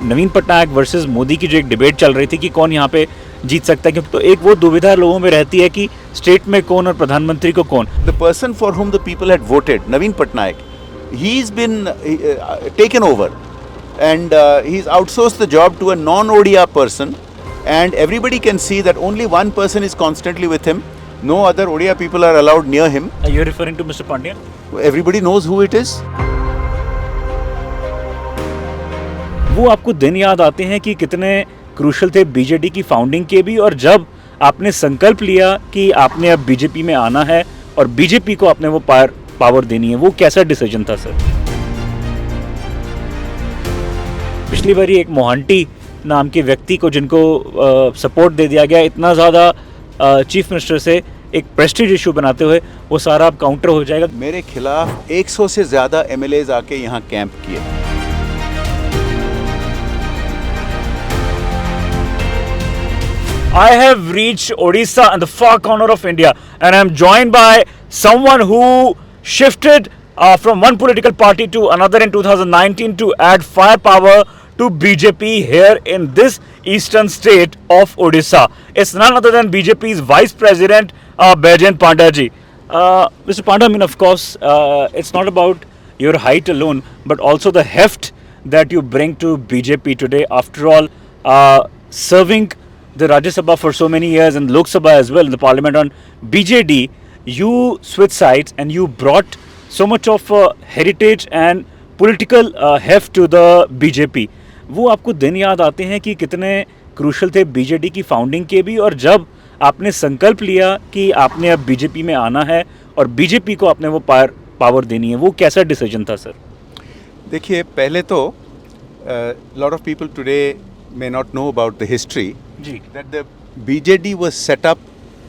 नवीन Patnaik versus Modi की जो एक डिबेट चल रही थी कि कौन यहाँ पे जीत सकता है, क्योंकि तो एक वो दुविधा लोगों में रहती है कि स्टेट में कौन और प्रधानमंत्री को कौन. The person for whom the people had voted, Naveen Patnaik, he's been taken over, and he's outsourced the job to a non-ODA person, and everybody can see that only one person is constantly with him. No other ODA people are allowed near him. Are you referring to Mr. Pandya? Everybody knows who it is. वो आपको दिन याद आते हैं कि कितने crucial थे BJD की फाउंडिंग के भी, और जब आपने संकल्प लिया कि आपने अब बीजेपी में आना है और बीजेपी को आपने वो पावर देनी है, वो कैसा डिसीजन था सर? पिछली बारी एक मोहांटी नाम के व्यक्ति को जिनको सपोर्ट दे दिया गया, इतना ज़्यादा चीफ मिनिस्टर से एक प्रेस्टीज इशू बनाते हुए, वो सारा अब काउंटर हो जाएगा. मेरे खिलाफ 100 से ज़्यादा MLAs आके यहाँ कैंप किए. I have reached Odisha in the far corner of India, and I am joined by someone who shifted from one political party to another in 2019 to add firepower to BJP here in this eastern state of Odisha. It's none other than BJP's Vice President Baijan Pandya ji. Mr. Pandya, I mean, of course, it's not about your height alone, but also the heft that you bring to BJP today. After all, serving the Rajya Sabha for so many years and Lok Sabha as well, in the parliament on BJD, you switched sides and you brought so much of heritage and political heft to the BJP. वो आपको दिन याद आते हैं कि कितने crucial थे BJD की फाउंडिंग के भी, और जब आपने संकल्प लिया कि आपने अब बीजेपी में आना है और बीजेपी को आपने वो पावर देनी है, वो कैसा डिसीजन था सर? देखिए, पहले तो lot of people today may not know about the history. That the BJD was set up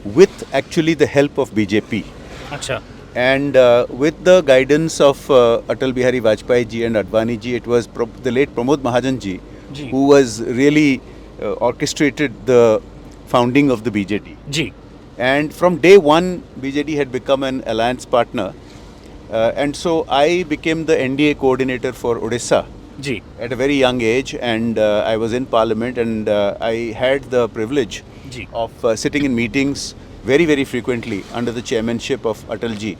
with actually the help of BJP. अच्छा. And with the guidance of Atal Bihari Vajpayee ji and Advani ji, it was the late Pramod Mahajan ji who was really orchestrated the founding of the BJD. Ji. And from day one, BJD had become an alliance partner. And so I became the NDA coordinator for Odisha. Ji. At a very young age, and I was in Parliament, and I had the privilege of sitting in meetings very, very frequently under the chairmanship of Atal ji,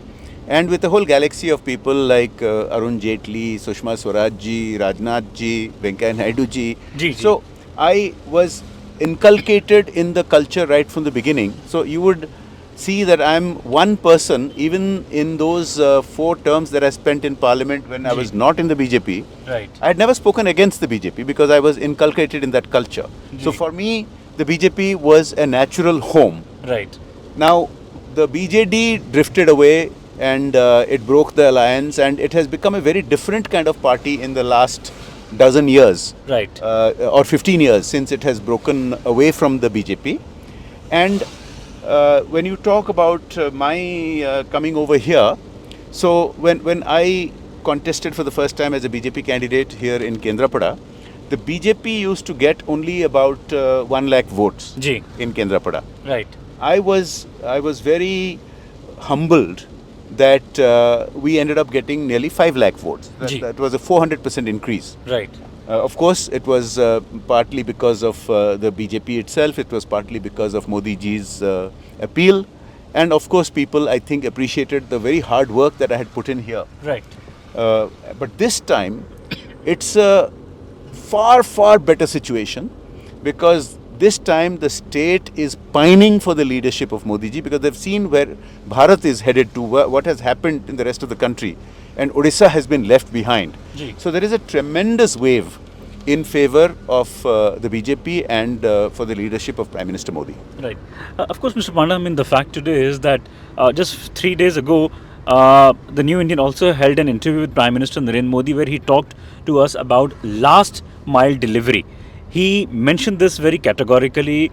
and with a whole galaxy of people like Arun Jaitley, Sushma Swaraj ji, Rajnath ji, Venkaiah Naidu ji. So I was inculcated in the culture right from the beginning. So you would see that I'm one person, even in those 4 terms that I spent in Parliament when I was not in the BJP. Right. I had never spoken against the BJP because I was inculcated in that culture. So for me, the BJP was a natural home. Right. Now, the BJD drifted away, and it broke the alliance, and it has become a very different kind of party in the last dozen years. Right. Or 15 years since it has broken away from the BJP. And when you talk about my coming over here, so when I contested for the first time as a BJP candidate here in Kendrapada, the BJP used to get only about 1 lakh votes in Kendrapada. Right. I was very humbled that we ended up getting nearly 5 lakh votes. That was a 400% increase. Right. Of course, it was partly because of the BJP itself. It was partly because of Modi ji's appeal. And of course, people, I think, appreciated the very hard work that I had put in here. Right. But this time, it's a far, far better situation, because this time the state is pining for the leadership of Modi ji, because they've seen where Bharat is headed to, what has happened in the rest of the country, and Odisha has been left behind. So there is a tremendous wave in favor of the BJP and for the leadership of Prime Minister Modi. Right. Of course, Mr. Pandya, I mean, the fact today is that just 3 days ago, the New Indian also held an interview with Prime Minister Narendra Modi, where he talked to us about last mile delivery. He mentioned this very categorically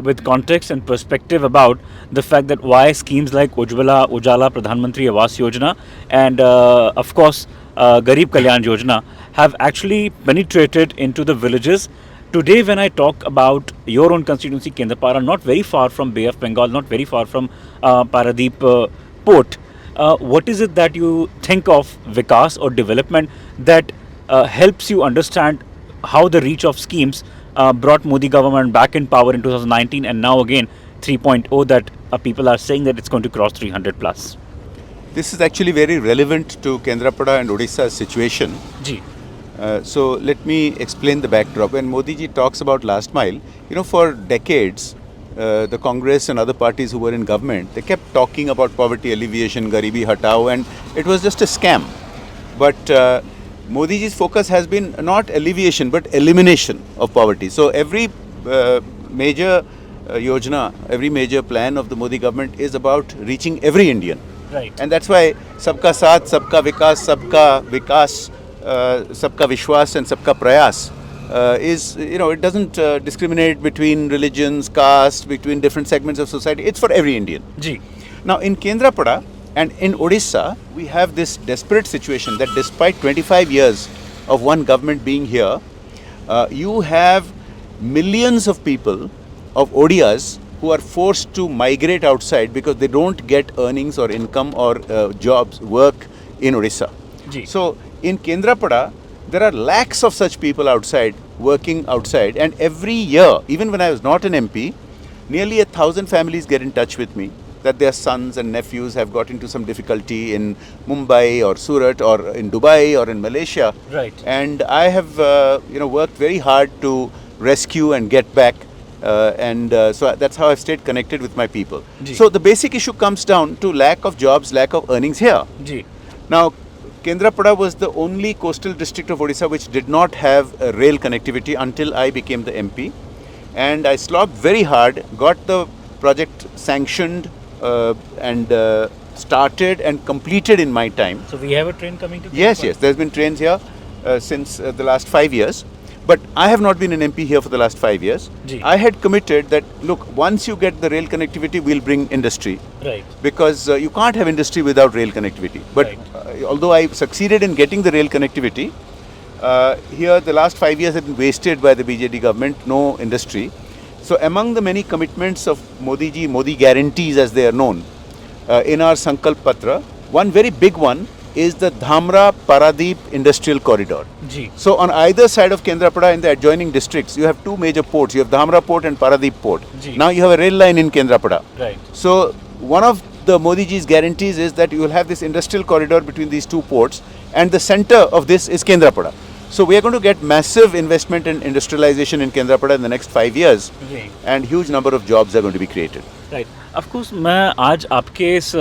with context and perspective about the fact that why schemes like Ujjwala, Pradhan Mantri Awas Yojana, and of course Garib Kalyan Yojana have actually penetrated into the villages. Today, when I talk about your own constituency, Kendrapada, not very far from Bay of Bengal, not very far from Paradeep Port, what is it that you think of Vikas or development that helps you understand how the reach of schemes brought Modi government back in power in 2019, and now again 3.0 that people are saying that it's going to cross 300 plus. This is actually very relevant to Kendrapada and Odisha's situation. Ji. So let me explain the backdrop. When Modi ji talks about last mile, for decades, the Congress and other parties who were in government, they kept talking about poverty alleviation, Garibi Hatao, and it was just a scam. But Modi ji's focus has been not alleviation but elimination of poverty. So every major yojana, every major plan of the Modi government is about reaching every Indian. Right. And that's why Sabka Saath, Sabka Vikas, Sabka Vishwas and Sabka Prayas is, it doesn't discriminate between religions, caste, between different segments of society. It's for every Indian. Ji. Now in Kendrapada and in Odisha, we have this desperate situation that despite 25 years of one government being here, you have millions of people of Odias who are forced to migrate outside because they don't get earnings or income or jobs, work in Odisha. Ji. So in Kendrapada, there are lakhs of such people outside, working outside, and every year, even when I was not an MP, nearly 1,000 families get in touch with me that their sons and nephews have got into some difficulty in Mumbai or Surat or in Dubai or in Malaysia. Right. And I have worked very hard to rescue and get back. So that's how I've stayed connected with my people. Ji. So the basic issue comes down to lack of jobs, lack of earnings here. Ji. Now, Kendrapada was the only coastal district of Odisha which did not have rail connectivity until I became the MP. And I slogged very hard, got the project sanctioned and started and completed in my time. So we have a train coming to Yes, there's been trains here since the last 5 years. But I have not been an MP here for the last 5 years. Ji. I had committed that, look, once you get the rail connectivity, we'll bring industry. Right. Because you can't have industry without rail connectivity. But Right. Although I succeeded in getting the rail connectivity, here the last 5 years have been wasted by the BJD government, no industry. So among the many commitments of Modi ji, Modi guarantees as they are known, in our Sankalp Patra, one very big one is the Dhamra Paradeep Industrial Corridor. Ji. So on either side of Kendrapada in the adjoining districts, you have two major ports. You have Dhamra Port and Paradeep Port. Ji. Now you have a rail line in Kendrapada. Right. So one of the Modi ji's guarantees is that you will have this industrial corridor between these two ports, and the center of this is Kendrapada. So we are going to get massive investment in industrialization in Kendrapada in the next 5 years, ji. and huge number of jobs are going to be created. Right of course मैं आज आपके इस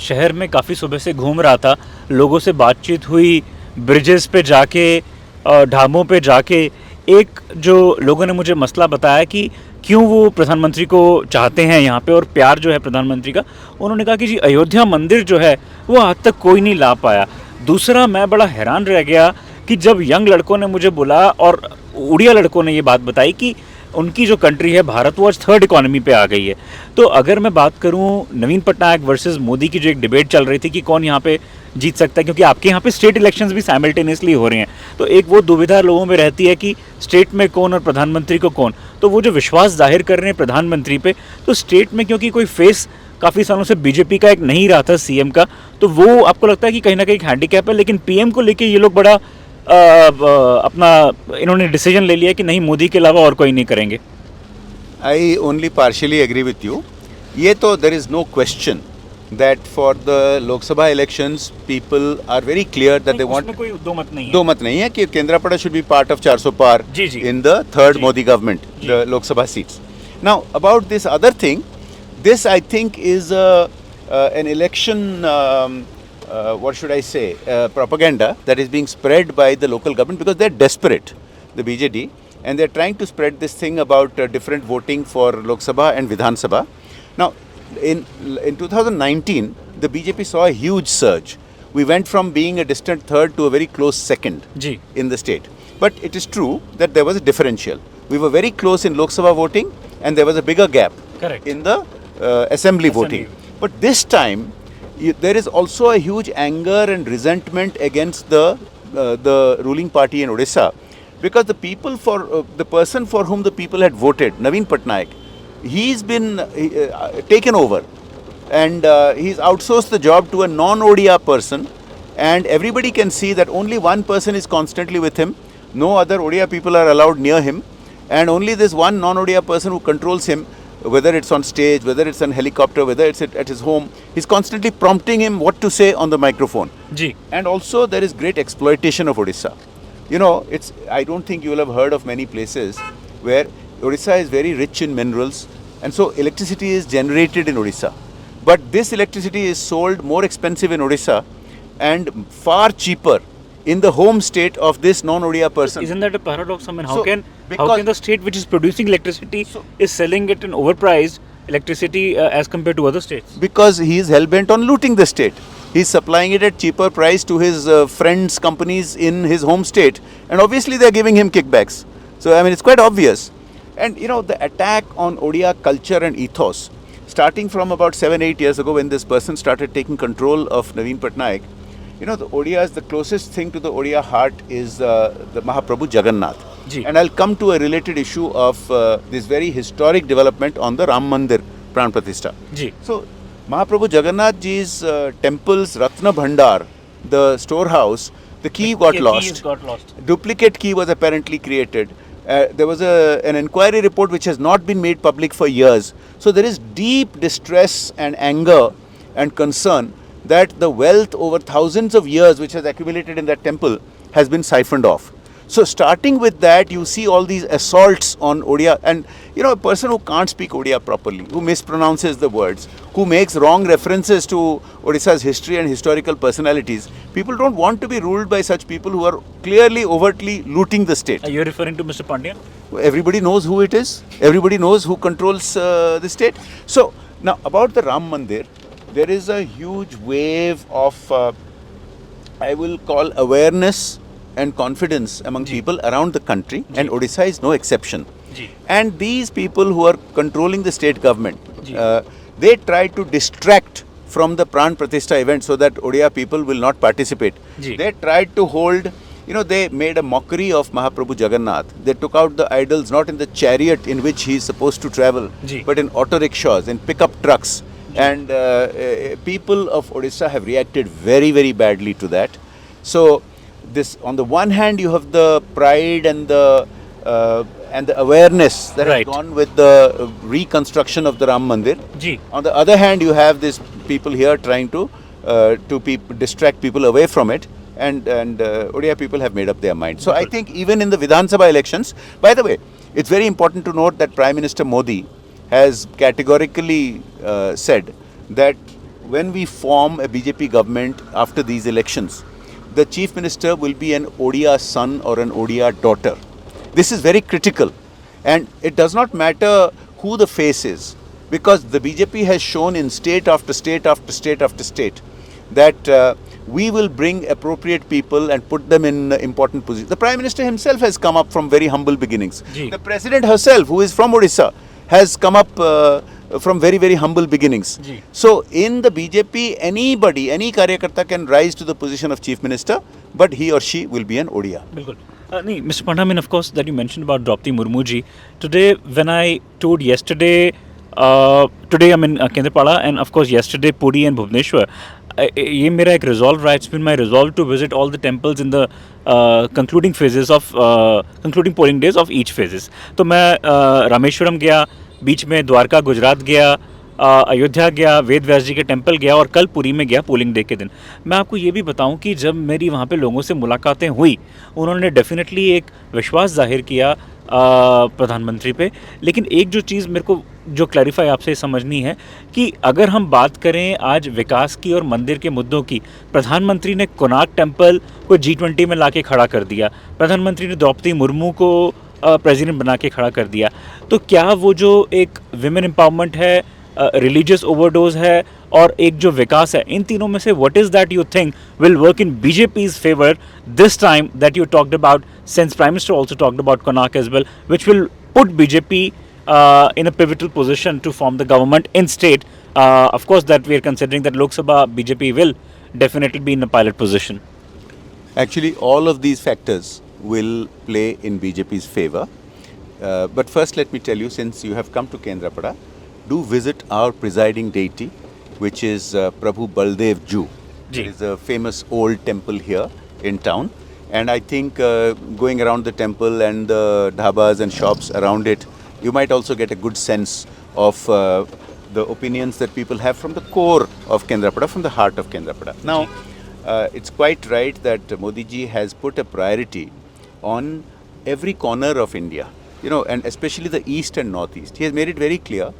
शहर में काफ़ी सुबह से घूम रहा था, लोगों से बातचीत हुई, ब्रिजेस पे जाके, ढाबों पे जाके, एक जो लोगों ने मुझे मसला बताया कि क्यों वो प्रधानमंत्री को चाहते हैं यहाँ पे और प्यार जो है प्रधानमंत्री का, उन्होंने कहा कि जी अयोध्या मंदिर जो है वो आज तक कोई नहीं ला पाया। दूसरा मैं बड़ा हैरान रह गया कि जब यंग लड़कों ने मुझे बोला और उड़िया लड़कों ने ये बात बताई कि उनकी जो कंट्री है भारत वो आज थर्ड इकोनॉमी पे आ गई है। तो अगर मैं बात करूं नवीन पटनायक वर्सेस मोदी की जो एक डिबेट चल रही थी कि कौन यहाँ पे जीत सकता है, क्योंकि आपके यहाँ पे स्टेट इलेक्शंस भी साइमल्टेनियसली हो रहे हैं, तो एक वो दुविधा लोगों में रहती है कि स्टेट में कौन और प्रधानमंत्री को कौन। तो वो जो विश्वास जाहिर कर रहे हैं प्रधानमंत्री पे, तो स्टेट में क्योंकि कोई फेस काफ़ी सालों से बीजेपी का एक नहीं रहा था सीएम का, तो वो आपको लगता है कि कहीं ना कहीं एक हैंडीकैप है। लेकिन पीएम को लेके ये लोग बड़ा अपना इन्होंने डिसीजन ले लिया कि नहीं, मोदी के अलावा और कोई नहीं करेंगे। I only partially agree with you. ये तो there is no question that for the Lok Sabha elections people are very clear that they want. उसमें कोई दो मत नहीं है। दो मत नहीं है कि Kendrapada should be part of 400 par ji, ji. in the third ji. Modi government, ji. the Lok Sabha seats. Now about this other thing, this I think is an election. What should I say? Propaganda that is being spread by the local government because they're desperate, the BJD. And they're trying to spread this thing about different voting for Lok Sabha and Vidhan Sabha. Now, in 2019, the BJP saw a huge surge. We went from being a distant third to a very close second ji. in the state. But it is true that there was a differential. We were very close in Lok Sabha voting, and there was a bigger gap Correct। in the assembly voting. But this time, there is also a huge anger and resentment against the ruling party in Odisha. Because the people the person for whom the people had voted, Naveen Patnaik, he's been taken over, and he's outsourced the job to a non-Odia person, and everybody can see that only one person is constantly with him, No other Odia people are allowed near him, and only this one non-Odia person who controls him, whether it's on stage, whether it's on helicopter, whether it's at his home, he's constantly prompting him what to say on the microphone. Ji. And also there is great exploitation of Odisha. You know, I don't think you will have heard of many places where Odisha is very rich in minerals, and so electricity is generated in Odisha. But this electricity is sold more expensive in Odisha and far cheaper in the home state of this non-Odia person. Isn't that a paradox? I mean, how So, can because- the state which is producing electricity is selling it in overpriced electricity as compared to other states? Because he is hell-bent on looting the state. He is supplying it at cheaper price to his friends' companies in his home state, and obviously they are giving him kickbacks. So I mean, it's quite obvious. And you know, the attack on Odia culture and ethos, starting from about 7-8 years ago when this person started taking control of Naveen Patnaik, you know, the Odias, the closest thing to the Odia heart is the Mahaprabhu Jagannath. Ji. And I'll come to a related issue of this very historic development on the Ram Mandir Pran Pratishtha. Ji. So, Mahaprabhu Jagannath ji's temple's Ratna Bhandar, the storehouse, the key got lost. Duplicate key was apparently created. There was an inquiry report which has not been made public for years. So there is deep distress and anger and concern that the wealth over thousands of years which has accumulated in that temple has been siphoned off. So starting with that, you see all these assaults on Odia, and you know, a person who can't speak Odia properly, who mispronounces the words, who makes wrong references to Odisha's history and historical personalities. People don't want to be ruled by such people who are clearly, overtly looting the state. Are you referring to Mr. Pandyan? Everybody knows who it is. Everybody knows who controls the state. So now about the Ram Mandir, there is a huge wave of, I will call, awareness and confidence among people around the country, and Odisha is no exception. And these people who are controlling the state government, they try to distract from the Pran Pratishtha event so that Odia people will not participate. They tried to hold, you know, they made a mockery of Mahaprabhu Jagannath. They took out the idols not in the chariot in which he is supposed to travel, but in auto rickshaws, in pickup trucks. And people of Odisha have reacted very, very badly to that. So this, on the one hand, you have the pride and the awareness that has gone with the reconstruction of the Ram Mandir. On the other hand, you have these people here trying to distract people away from it, and Odia people have made up their mind. So I think even in the Vidhan Sabha elections, by the way, it's very important to note that Prime Minister Modi has categorically said that when we form a BJP government after these elections, the Chief Minister will be an Odia son or an Odia daughter. This is very critical, and it does not matter who the face is, because the BJP has shown in state after state after state after state that we will bring appropriate people and put them in important positions. The Prime Minister himself has come up from very humble beginnings. The President herself, who is from Odisha, has come up from very, very humble beginnings. So in the BJP, anybody, any Karyakarta can rise to the position of Chief Minister, but he or she will be an Odia. Mr. Pandya, I mean, of course, that you mentioned about Draupadi Murmu ji. Today, when I toured yesterday, today I'm in Kendrapada, and of course yesterday Puri and Bhubaneswar. ये मेरा एक resolve रहा. It's been my resolve to visit all the temples in the concluding phases of concluding polling days of each phases. तो मैं रामेश्वरम गया, बीच में द्वारका गुजरात गया, अयोध्या गया, वेद व्यास जी के टेम्पल गया, और कल पुरी में गया पोलिंग डे के दिन. मैं आपको ये भी बताऊं कि जब मेरी वहाँ पे लोगों से मुलाकातें हुई, उन्होंने डेफिनेटली एक विश्वास जाहिर किया प्रधानमंत्री पे. लेकिन एक जो चीज़ मेरे को जो क्लैरिफाई आपसे समझनी है कि अगर हम बात करें आज विकास की और मंदिर के मुद्दों की, प्रधानमंत्री ने कोणार्क टेम्पल को G20 में लाके खड़ा कर दिया, प्रधानमंत्री ने द्रौपदी मुर्मू को प्रेसिडेंट बना के खड़ा कर दिया. तो क्या वो जो एक विमेन एम्पावरमेंट है, रिलीजियस ओवरडोज है और एक जो विकास है, इन तीनों में से what is that you think will work in BJP's favour this time that you talked about, since prime minister also talked about Konark as well, which will put BJP in a pivotal position to form the government in state? Of course that we are considering that Lok Sabha BJP will definitely be in a pilot position. Actually, all of these factors will play in BJP's favor. But first let me tell you, since you have come to Kendrapada, do visit our presiding deity, which is Prabhu Baldev Ju. It is a famous old temple here in town. And I think going around the temple and the dhabas and shops around it, you might also get a good sense of the opinions that people have from the core of Kendrapada, from the heart of Kendrapada. Now, it's quite right that Modi ji has put a priority on every corner of India, you know, and especially the east and northeast. He has made it very clear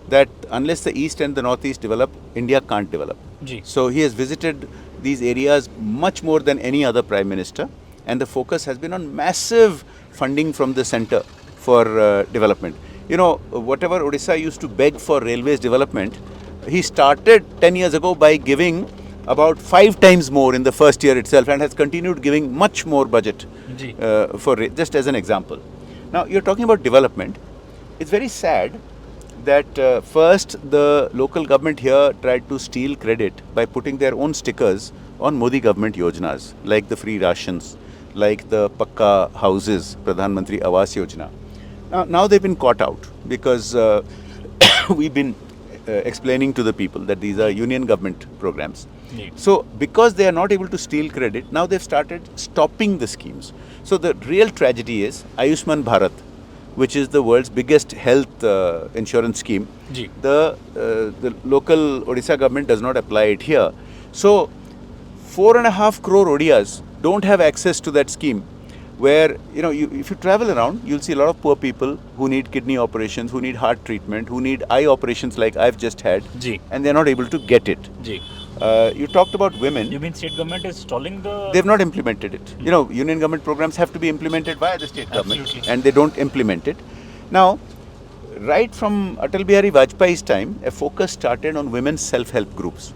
that unless the east and the northeast develop, India can't develop. Ji. So he has visited these areas much more than any other prime minister, and the focus has been on massive funding from the center for development. You know, whatever Odisha used to beg for railways development, he started 10 years ago by giving about 5 times more in the first year itself, and has continued giving much more budget just as an example. Now, you're talking about development. It's very sad that first the local government here tried to steal credit by putting their own stickers on Modi government yojanas, like the free rations, like the Pakka houses, Pradhan Mantri Awas Yojana. Now they've been caught out because we've been explaining to the people that these are union government programs. So because they are not able to steal credit, now they've started stopping the schemes. So the real tragedy is Ayushman Bharat, which is the world's biggest health insurance scheme. The local Odisha government does not apply it here. So 4.5 crore Odias don't have access to that scheme, where, you know, if you travel around, you'll see a lot of poor people who need kidney operations, who need heart treatment, who need eye operations like I've just had, and they're not able to get it. You talked about women. You mean state government is stalling the... They've not implemented it. You know, union government programs have to be implemented by the state government. Absolutely. And they don't implement it. Now, right from Atal Bihari Vajpayee's time, a focus started on women's self-help groups.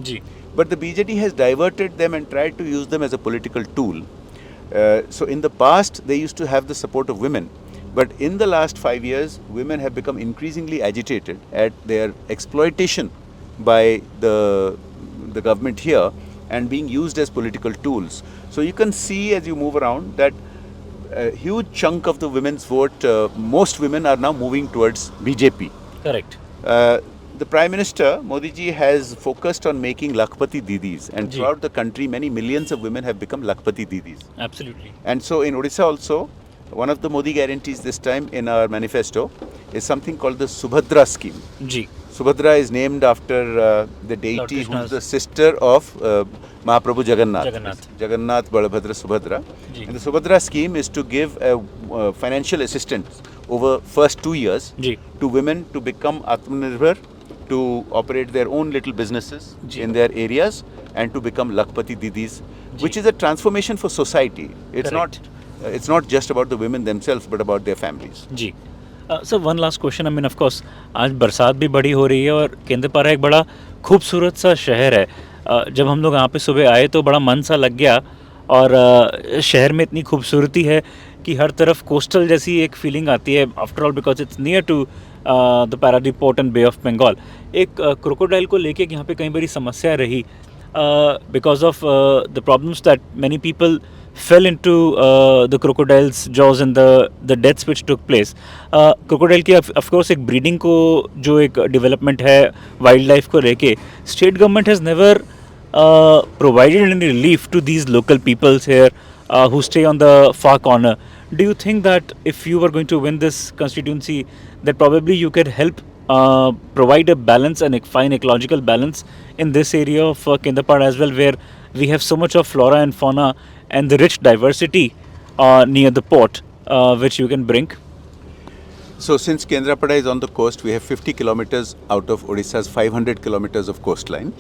But the BJD has diverted them and tried to use them as a political tool. So in the past, they used to have the support of women. But in the last 5 years, women have become increasingly agitated at their exploitation by the government here and being used as political tools. So you can see as you move around that a huge chunk of the women's vote, most women are now moving towards BJP. Correct. The Prime Minister, Modi ji, has focused on making Lakhpati Didis, and throughout the country, many millions of women have become Lakhpati Didis. Absolutely. And so in Odisha also, one of the Modi guarantees this time in our manifesto is something called the Subhadra scheme. Subhadra is named after the deity who is the sister of Mahaprabhu Jagannath. Jagannath, Balabhadra, Subhadra. And the Subhadra scheme is to give financial assistance over first 2 years to women to become Atmanirbhar, to operate their own little businesses in their areas, and to become Lakhpati Didis, which is a transformation for society. It's not just about the women themselves, but about their families. Sir one last question. I mean of course आज बरसात भी बड़ी हो रही है और केंद्रपारा एक बड़ा खूबसूरत सा शहर है. जब हम लोग यहाँ पे सुबह आए तो बड़ा मन सा लग गया, और शहर में इतनी खूबसूरती है कि हर तरफ कोस्टल जैसी एक फीलिंग आती है. After all because it's near to the Paradip port and bay of Bengal. एक क्रोकोडाइल को लेके यहाँ पे कई बड़ी समस्या रही because of the problems that many people fell into the crocodile's jaws and the deaths which took place. Crocodile की of course एक breeding को जो एक development है wildlife को लेके, state government has never provided any relief to these local peoples here who stay on the far corner. Do you think that if you were going to win this constituency, that probably you could help provide a balance and a fine ecological balance in this area of Kendrapada as well, where we have so much of flora and fauna and the rich diversity near the port which you can bring? So since Kendrapada is on the coast, we have 50 kilometers out of Odisha's 500 kilometers of coastline.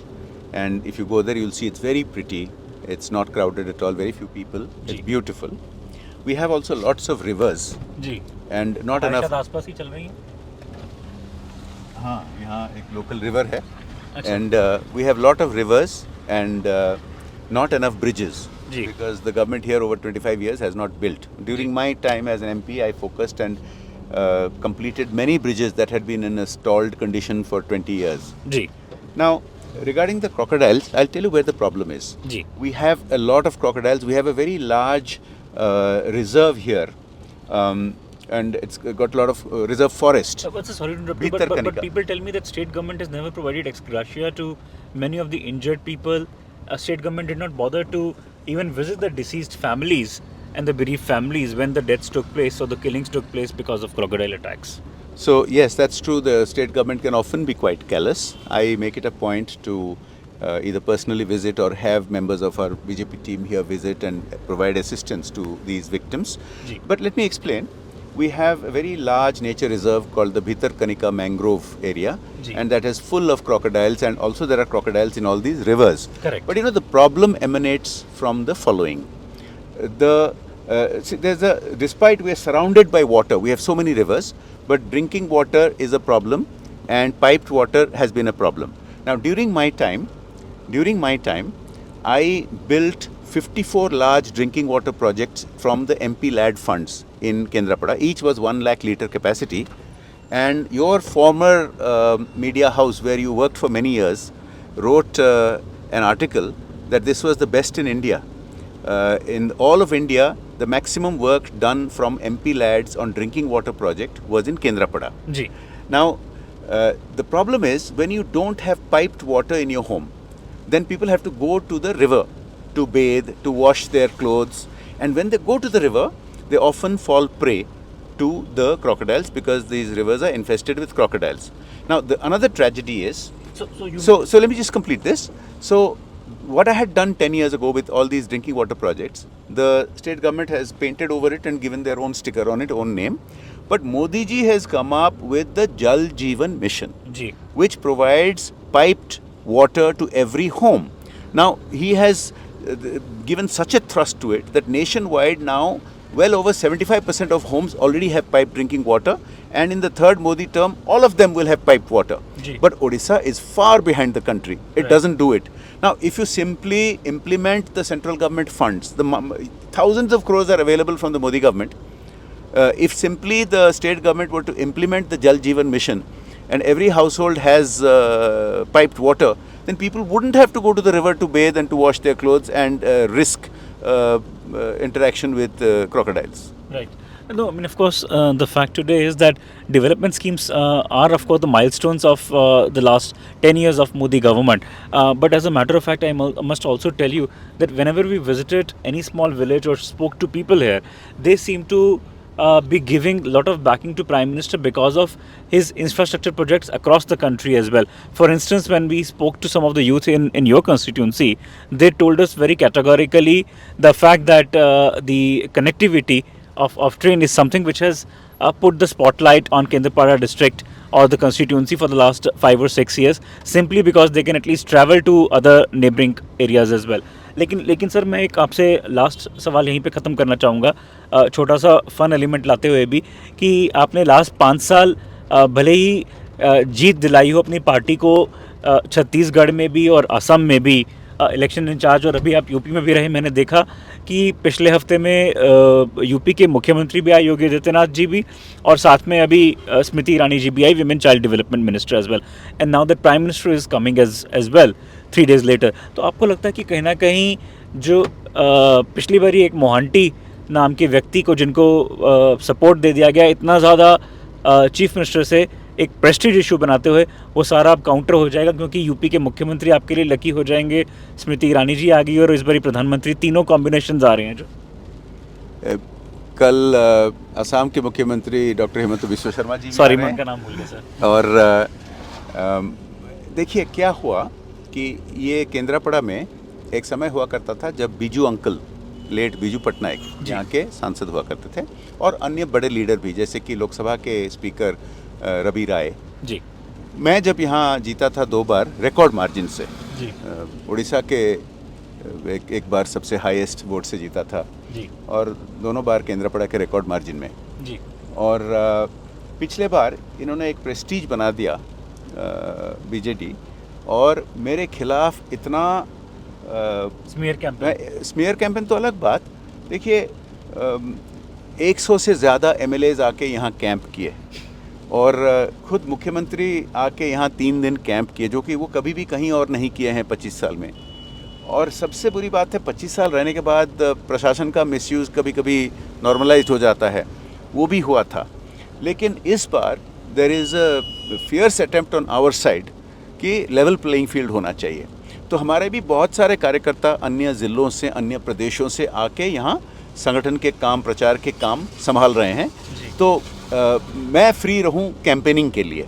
And if you go there, you'll see it's very pretty. It's not crowded at all, very few people. It's beautiful. We have also lots of rivers. And not enough. आसपास ही चल रही है. हाँ, यहाँ एक local river है. And we have lot of rivers and not enough bridges. Because the government here over 25 years has not built. During my time as an MP, I focused and completed many bridges that had been in a stalled condition for 20 years. Now, regarding the crocodiles, I'll tell you where the problem is. We have a lot of crocodiles. We have a very large reserve here. And it's got a lot of reserve forest. Sorry to interrupt you, but people tell me that state government has never provided ex gratia to many of the injured people. State government did not bother to even visit the deceased families and the bereaved families when the deaths took place or the killings took place because of crocodile attacks. So yes, that's true. The state government can often be quite callous. I make it a point to either personally visit or have members of our BJP team here visit and provide assistance to these victims. Ji. But let me explain. We have a very large nature reserve called the Bhitarkanika mangrove area, Ji. and that is full of crocodiles, and also there are crocodiles in all these rivers. Correct. But the problem emanates from the following. Despite we are surrounded by water, we have so many rivers, but drinking water is a problem, and piped water has been a problem. Now, during my time, I built 54 large drinking water projects from the MP LAD funds in Kendrapada. Each was 1 lakh litre capacity. And your former media house, where you worked for many years, wrote an article that this was the best in India. In all of India, the maximum work done from MP LADs on drinking water project was in Kendrapada. Ji. Now, the problem is when you don't have piped water in your home, then people have to go to the river to bathe, to wash their clothes. And when they go to the river, they often fall prey to the crocodiles because these rivers are infested with crocodiles. Now, another tragedy is, so let me just complete this. So, what I had done 10 years ago with all these drinking water projects, the state government has painted over it and given their own sticker on it, own name. But Modi ji has come up with the Jal Jeevan Mission, Ji. which provides piped water to every home. Now, he has given such a thrust to it that nationwide now, well over 75% of homes already have piped drinking water, and in the third Modi term, all of them will have piped water. Ji. But Odisha is far behind the country. It Right. doesn't do it. Now, if you simply implement the central government funds, thousands of crores are available from the Modi government. If simply the state government were to implement the Jal Jeevan Mission and every household has piped water, then people wouldn't have to go to the river to bathe and to wash their clothes and risk interaction with crocodiles. Right. No, I mean, of course, the fact today is that development schemes are, of course, the milestones of the last 10 years of Modi government. But as a matter of fact, I must also tell you that whenever we visited any small village or spoke to people here, they seem to be giving a lot of backing to Prime Minister because of his infrastructure projects across the country as well. For instance, when we spoke to some of the youth in your constituency, they told us very categorically the fact that the connectivity of train is something which has put the spotlight on Kendrapada district or the constituency for the last 5 or 6 years, simply because they can at least travel to other neighboring areas as well. लेकिन sir मैं एक आपसे last सवाल यहीं पे ख़त्म करना चाहूँगा, छोटा सा फन एलिमेंट लाते हुए भी, कि आपने लास्ट 5 साल भले ही जीत दिलाई हो अपनी पार्टी को छत्तीसगढ़ में भी और असम में भी इलेक्शन इंचार्ज, और अभी आप यूपी में भी रहे, मैंने देखा कि पिछले हफ्ते में यूपी के मुख्यमंत्री भी आए, योगी आदित्यनाथ जी भी, और साथ में अभी स्मृति ईरानी जी भी आई, women child development minister as well, and now that prime minister is coming as well 3 days later. तो आपको लगता है कि कहीं ना कहीं जो पिछली बारी एक मोहांटी नाम के व्यक्ति को जिनको सपोर्ट दे दिया गया इतना ज़्यादा चीफ मिनिस्टर से एक प्रेस्टीज इशू बनाते हुए, वो सारा अब काउंटर हो जाएगा, क्योंकि यूपी के मुख्यमंत्री आपके लिए लकी हो जाएंगे, स्मृति ईरानी जी आ गई और इस बारी प्रधानमंत्री, तीनों कॉम्बिनेशंस आ रहे हैं जो कल असम के मुख्यमंत्री डॉक्टर हेमंत बिस्वा शर्मा जी, सॉरी मैं उनका नाम भूल गया सर. और देखिए क्या हुआ कि ये केंद्रापड़ा में एक समय हुआ करता था जब बीजू अंकल, लेट बीजू पटनायक यहाँ के सांसद हुआ करते थे, और अन्य बड़े लीडर भी, जैसे कि लोकसभा के स्पीकर रवि राय जी. मैं जब यहाँ जीता था 2 बार रिकॉर्ड मार्जिन से जी, उड़ीसा के एक बार सबसे हाईएस्ट वोट से जीता था जी, और दोनों बार केंद्रापड़ा के रिकॉर्ड मार्जिन में जी. और पिछले बार इन्होंने एक प्रेस्टीज बना दिया बीजेडी, और मेरे खिलाफ इतना स्मीयर कैंपेन तो अलग बात, देखिए 100 से ज़्यादा एमएलएज आके यहाँ कैंप किए, और खुद मुख्यमंत्री आके यहाँ 3 दिन कैंप किए, जो कि वो कभी भी कहीं और नहीं किए हैं 25 साल में. और सबसे बुरी बात है 25 साल रहने के बाद प्रशासन का मिसयूज़ कभी कभी नॉर्मलाइज हो जाता है, वो भी हुआ था. लेकिन इस बार there is a fierce attempt on our side कि लेवल प्लेइंग फील्ड होना चाहिए. तो हमारे भी बहुत सारे कार्यकर्ता अन्य ज़िलों से, अन्य प्रदेशों से आके यहाँ संगठन के काम, प्रचार के काम संभाल रहे हैं। तो मैं फ्री रहूं कैंपेनिंग के लिए।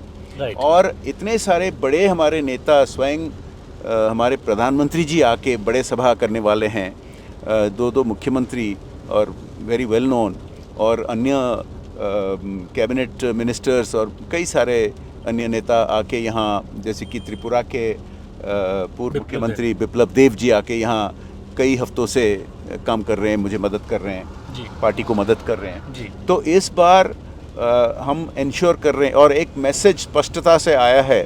और इतने सारे बड़े हमारे नेता, स्वयं हमारे प्रधानमंत्री जी आके बड़े सभा करने वाले हैं, दो मुख्यमंत्री और वेरी वेल नोन, और अन्य कैबिनेट मिनिस्टर्स और कई सारे अन्य नेता आके यहाँ, जैसे कि त्रिपुरा के पूर्व मुख्यमंत्री बिप्लब देव जी आके यहाँ कई हफ्तों से काम कर रहे हैं, मुझे मदद कर रहे हैं, पार्टी को मदद कर रहे हैं। तो इस बार हम इंश्योर कर रहे हैं, और एक मैसेज स्पष्टता से आया है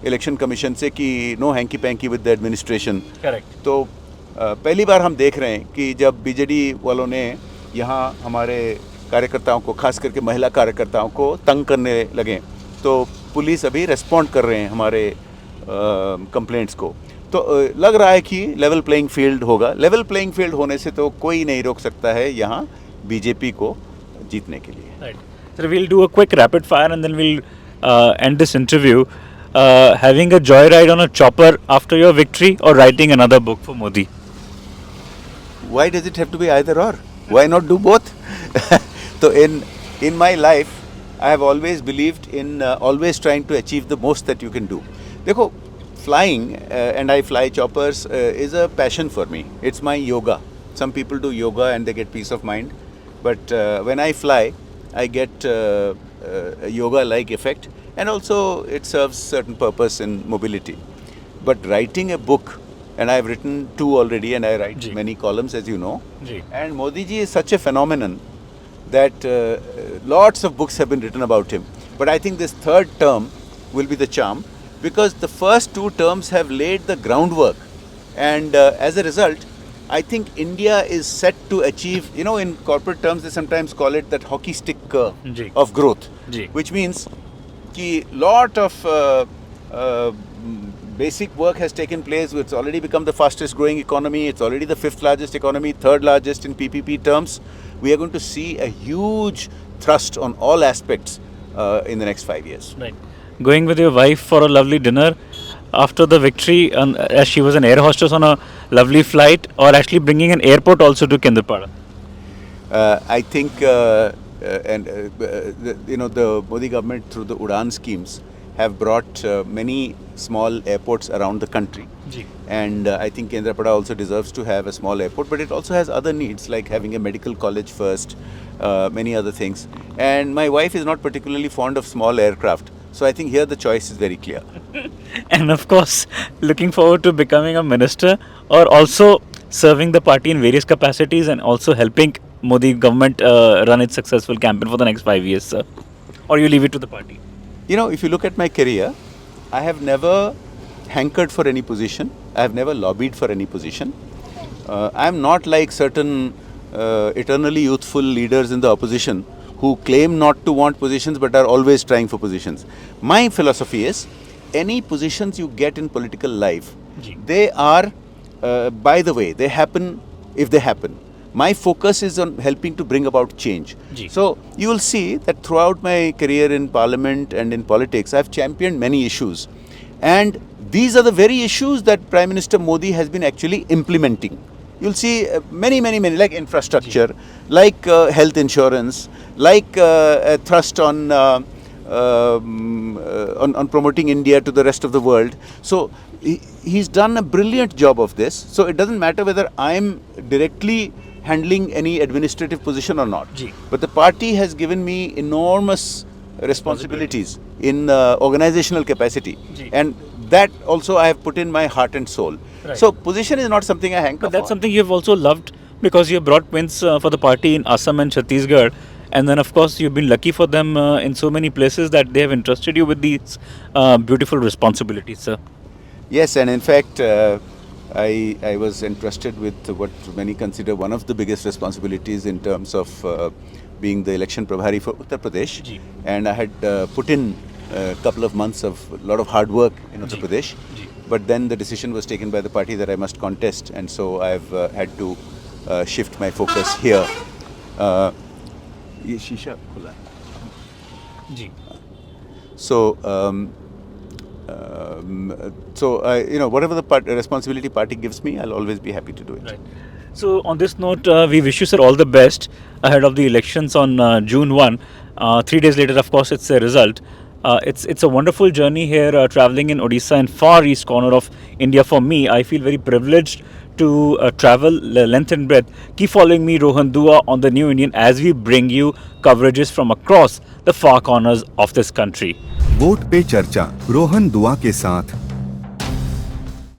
इलेक्शन कमीशन से कि no hanky panky with the administration. Correct. तो पहली बार हम देख रहे हैं कि जब बीजेडी वालों ने यहाँ हमारे कार्यकर्ताओं को, खास करके महिला कार्यकर्ताओं को तंग करने लगे, तो पुलिस अभी रेस्पॉन्ड कर रहे हैं हमारे कंप्लेंट्स को। तो लग रहा है कि लेवल प्लेइंग फील्ड होगा। लेवल प्लेइंग फील्ड होने से तो कोई नहीं रोक सकता है यहाँ बीजेपी को जीतने के लिए। Right. So we'll do a quick rapid fire and then we'll end this interview. Having a joyride on a chopper after your victory or writing another book for Modi? Why does it have to be either or? Why not do both? So in my life, I have always believed in always trying to achieve the most that you can do. देखो, flying and I fly choppers is a passion for me. It's my yoga. Some people do yoga and they get peace of mind, but when I fly, I get a yoga-like effect, and also it serves certain purpose in mobility. But writing a book, and I've written 2 already, and I write many columns, as you know. And Modi ji is such a phenomenon that lots of books have been written about him. But I think this third term will be the charm, because the first 2 terms have laid the groundwork, and as a result, I think India is set to achieve, you know, in corporate terms they sometimes call it that hockey stick curve of growth, which means कि lot of basic work has taken place. It's already become the fastest growing economy. It's already the 5th largest economy, 3rd largest in PPP terms. We are going to see a huge thrust on all aspects in the next 5 years. Right. Going with your wife for a lovely dinner after the victory, as she was an air hostess on a lovely flight, or actually bringing an airport also to Kendrapada? I think, you know, the Modi government through the Udan schemes have brought many small airports around the country. And I think Kendrapada also deserves to have a small airport, but it also has other needs like having a medical college first, many other things. And my wife is not particularly fond of small aircraft. So I think here the choice is very clear. And of course, looking forward to becoming a minister, or also serving the party in various capacities and also helping Modi government run its successful campaign for the next 5 years, sir? Or you leave it to the party? You know, if you look at my career, I have never hankered for any position. I have never lobbied for any position. I am not like certain eternally youthful leaders in the opposition who claim not to want positions but are always trying for positions. My philosophy is, any positions you get in political life, they are, by the way, they happen if they happen. My focus is on helping to bring about change. So you will see that throughout my career in parliament and in politics, I have championed many issues. And these are the very issues that Prime Minister Modi has been actually implementing. You'll see many, like infrastructure, like health insurance, like a thrust on promoting India to the rest of the world. So he's done a brilliant job of this. So it doesn't matter whether I'm directly handling any administrative position or not. But the party has given me enormous responsibilities in organizational capacity. And that also I have put in my heart and soul. Right. So position is not something I hanker for. But that's something you've also loved, because you brought wins for the party in Assam and Chhattisgarh. And then of course you've been lucky for them in so many places that they have entrusted you with these beautiful responsibilities, sir. Yes, and in fact, I was entrusted with what many consider one of the biggest responsibilities in terms of being the election Prabhari for Uttar Pradesh. And I had put in a couple of months of a lot of hard work in Uttar Pradesh. But then the decision was taken by the party that I must contest, and so I've had to shift my focus here. ये शीशा खुला है. So, you know, whatever the responsibility party gives me, I'll always be happy to do it. Right. So, on this note, we wish you, sir, all the best ahead of the elections on June 1. 3 days later, of course, it's a result. It's a wonderful journey here, traveling in Odisha and far east corner of India. For me, I feel very privileged to travel length and breadth. Keep following me, Rohan Dua, on the New Indian as we bring you coverages from across the far corners of this country. Vote पे चर्चा रोहन दुआ के साथ